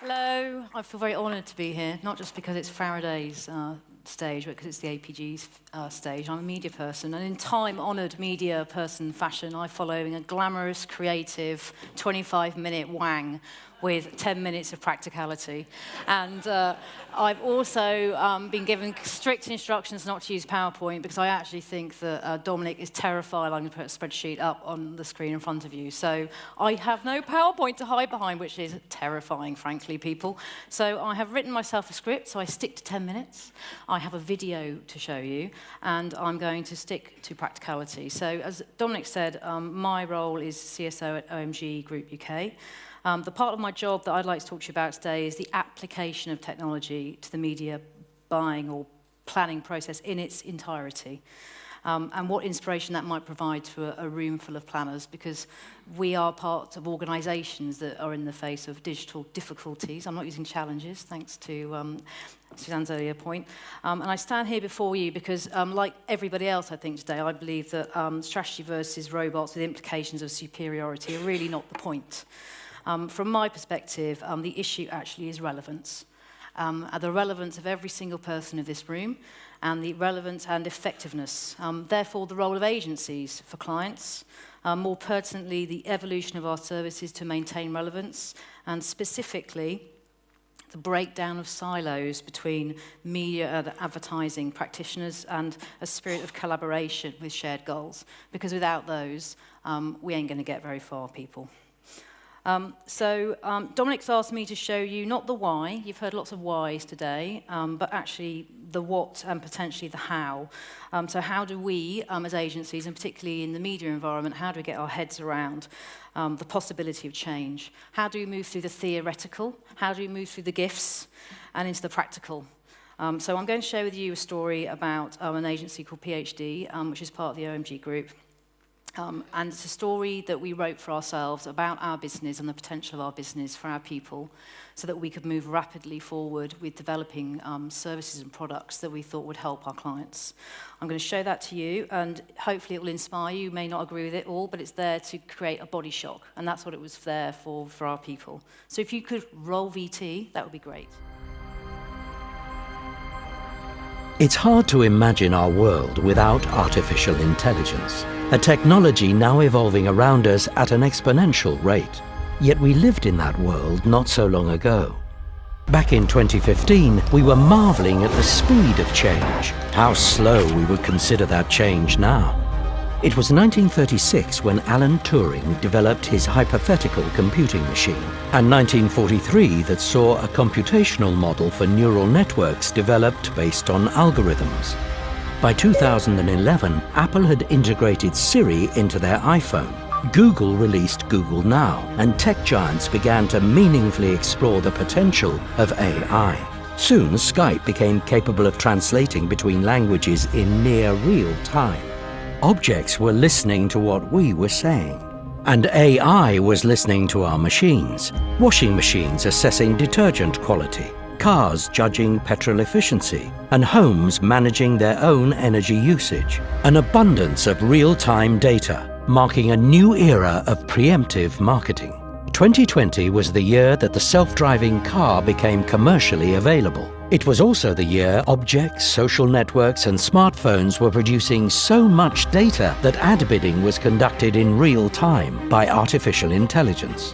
Hello, I feel very honoured to be here, not just because it's Faraday's stage, but because it's the APG's stage. I'm a media person, and in time-honoured media person fashion, I'm following a glamorous, creative, 25-minute wang with 10 minutes of practicality. And I've also been given strict instructions not to use PowerPoint because I actually think that Dominic is terrified I'm going to put a spreadsheet up on the screen in front of you. So I have no PowerPoint to hide behind, which is terrifying, frankly, people. So I have written myself a script, so I stick to 10 minutes. I have a video to show you, and I'm going to stick to practicality. So as Dominic said, my role is CSO at OMG Group UK. The part of my job that I'd like to talk to you about today is the application of technology to the media buying or planning process in its entirety, and what inspiration that might provide to a room full of planners, because we are part of organisations that are in the face of digital difficulties. I'm not using challenges, thanks to Suzanne's earlier point. And I stand here before you because, like everybody else, I think, today, I believe that strategy versus robots with implications of superiority are really not the point. From my perspective, the issue actually is relevance. The relevance of every single person in this room, and the relevance and effectiveness. Therefore, the role of agencies for clients, more pertinently, the evolution of our services to maintain relevance, and specifically, the breakdown of silos between media and advertising practitioners and a spirit of collaboration with shared goals. Because without those, we ain't going to get very far, people. Dominic's asked me to show you not the why, you've heard lots of whys today, but actually the what and potentially the how. So how do we, as agencies, and particularly in the media environment, how do we get our heads around the possibility of change? How do we move through the theoretical? How do we move through the gifts and into the practical? So I'm going to share with you a story about an agency called PhD, which is part of the OMG Group. And it's a story that we wrote for ourselves about our business and the potential of our business for our people so that we could move rapidly forward with developing services and products that we thought would help our clients. I'm going to show that to you, and hopefully it will inspire you. You may not agree with it all, but it's there to create a body shock, and that's what it was there for our people. So if you could roll VT, that would be great. It's hard to imagine our world without artificial intelligence, a technology now evolving around us at an exponential rate. Yet we lived in that world not so long ago. Back in 2015, we were marveling at the speed of change, how slow we would consider that change now. It was 1936 when Alan Turing developed his hypothetical computing machine, and 1943 that saw a computational model for neural networks developed based on algorithms. By 2011, Apple had integrated Siri into their iPhone. Google released Google Now, and tech giants began to meaningfully explore the potential of AI. Soon, Skype became capable of translating between languages in near real time. Objects were listening to what we were saying. And AI was listening to our machines. Washing machines assessing detergent quality, cars judging petrol efficiency, and homes managing their own energy usage. An abundance of real-time data, marking a new era of preemptive marketing. 2020 was the year that the self-driving car became commercially available. It was also the year objects, social networks, and smartphones were producing so much data that ad bidding was conducted in real time by artificial intelligence.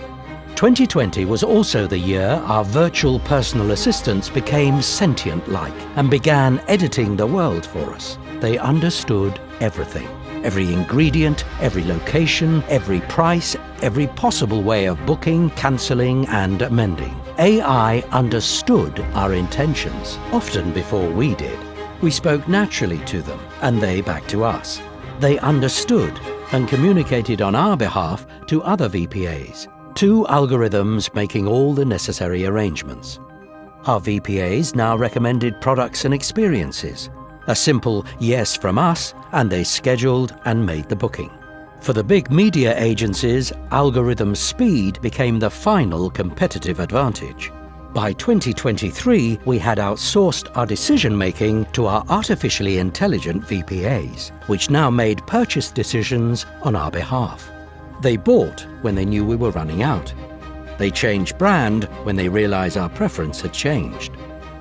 2020 was also the year our virtual personal assistants became sentient-like and began editing the world for us. They understood everything. Every ingredient, every location, every price, every possible way of booking, cancelling, and amending. AI understood our intentions, often before we did. We spoke naturally to them, and they back to us. They understood and communicated on our behalf to other VPAs, two algorithms making all the necessary arrangements. Our VPAs now recommended products and experiences. A simple yes from us, and they scheduled and made the booking. For the big media agencies, algorithm speed became the final competitive advantage. By 2023, we had outsourced our decision-making to our artificially intelligent VPAs, which now made purchase decisions on our behalf. They bought when they knew we were running out. They change brand when they realize our preference had changed.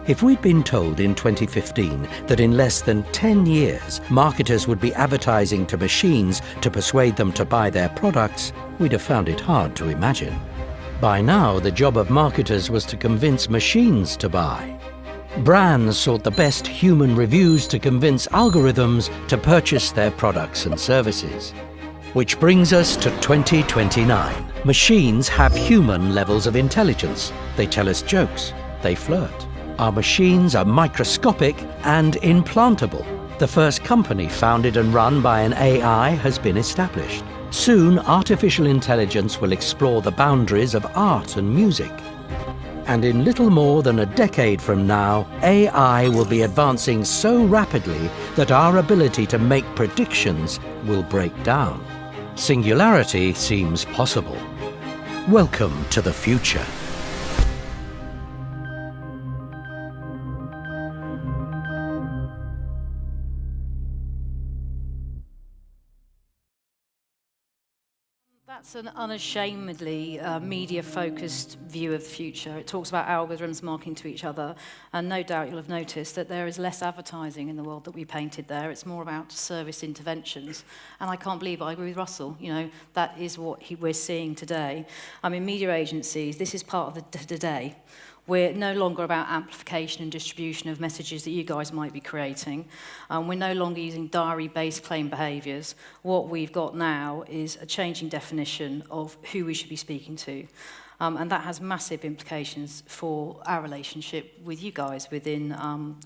If we'd been told in 2015 that in less than 10 years, marketers would be advertising to machines to persuade them to buy their products, we'd have found it hard to imagine. By now, the job of marketers was to convince machines to buy. Brands sought the best human reviews to convince algorithms to purchase their products and services. Which brings us to 2029. Machines have human levels of intelligence. They tell us jokes. They flirt. Our machines are microscopic and implantable. The first company founded and run by an AI has been established. Soon, artificial intelligence will explore the boundaries of art and music. And in little more than a decade from now, AI will be advancing so rapidly that our ability to make predictions will break down. Singularity seems possible. Welcome to the future. That's an unashamedly media-focused view of the future. It talks about algorithms marketing to each other, and no doubt you'll have noticed that there is less advertising in the world that we painted there. It's more about service interventions. And I can't believe I agree with Russell. You know, that is what we're seeing today. I mean, media agencies, this is part of the today. We're no longer about amplification and distribution of messages that you guys might be creating. We're no longer using diary-based claim behaviours. What we've got now is a changing definition of who we should be speaking to. And that has massive implications for our relationship with you guys within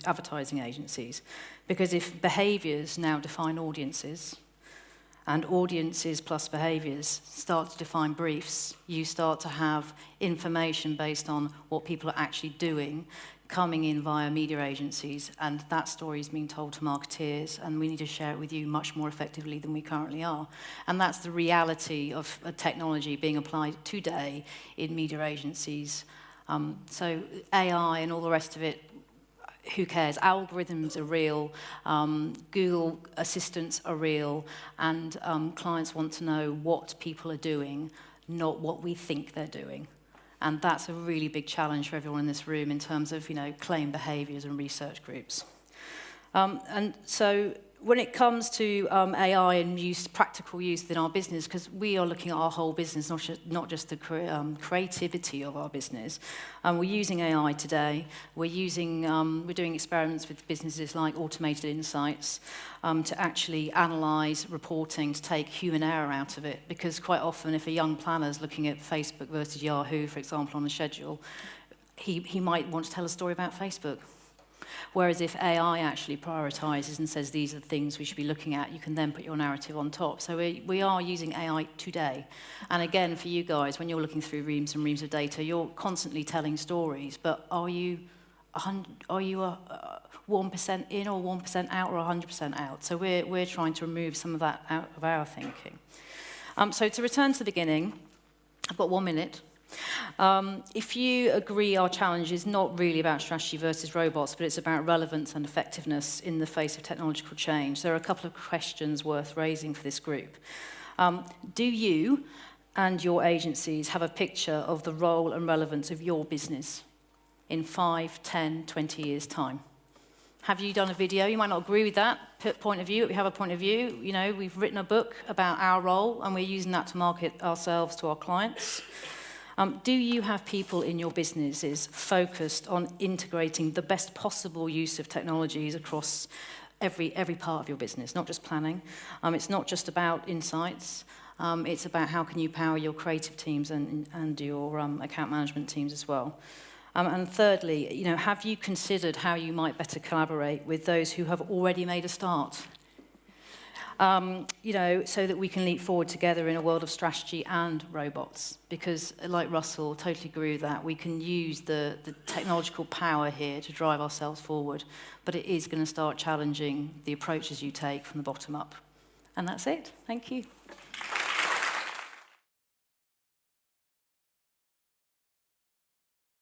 advertising agencies. Because if behaviours now define audiences, and audiences plus behaviours start to define briefs, you start to have information based on what people are actually doing coming in via media agencies, and that story is being told to marketeers, and we need to share it with you much more effectively than we currently are. And that's the reality of a technology being applied today in media agencies. So AI and all the rest of it, who cares? Algorithms are real, Google Assistants are real, and clients want to know what people are doing, not what we think they're doing. And that's a really big challenge for everyone in this room in terms of, you know, claim behaviours and research groups. And so when it comes to AI and use, practical use within our business, because we are looking at our whole business, not just the creativity of our business. We're using AI today. We're doing experiments with businesses like Automated Insights to actually analyse reporting, to take human error out of it. Because quite often, if a young planner is looking at Facebook versus Yahoo, for example, on the schedule, he might want to tell a story about Facebook. Whereas if AI actually prioritises and says these are the things we should be looking at, you can then put your narrative on top. So we are using AI today. And again, for you guys, when you're looking through reams and reams of data, you're constantly telling stories, but are you 1% in or 1% out or 100% out? So we're trying to remove some of that out of our thinking. So to return to the beginning, I've got 1 minute. If you agree our challenge is not really about strategy versus robots, but it's about relevance and effectiveness in the face of technological change, there are a couple of questions worth raising for this group. Do you and your agencies have a picture of the role and relevance of your business in 5, 10, 20 years' time? Have you done a video? You might not agree with that point of view, but we have a point of view. You know, we've written a book about our role, and we're using that to market ourselves to our clients. Do you have people in your businesses focused on integrating the best possible use of technologies across every part of your business, not just planning? It's not just about insights. It's about how can you power your creative teams and your account management teams as well. And thirdly, you know, have you considered how you might better collaborate with those who have already made a start? You know, so that we can leap forward together in a world of strategy and robots. Because, like Russell, totally agree with that. We can use the technological power here to drive ourselves forward, but it is going to start challenging the approaches you take from the bottom up. And that's it. Thank you.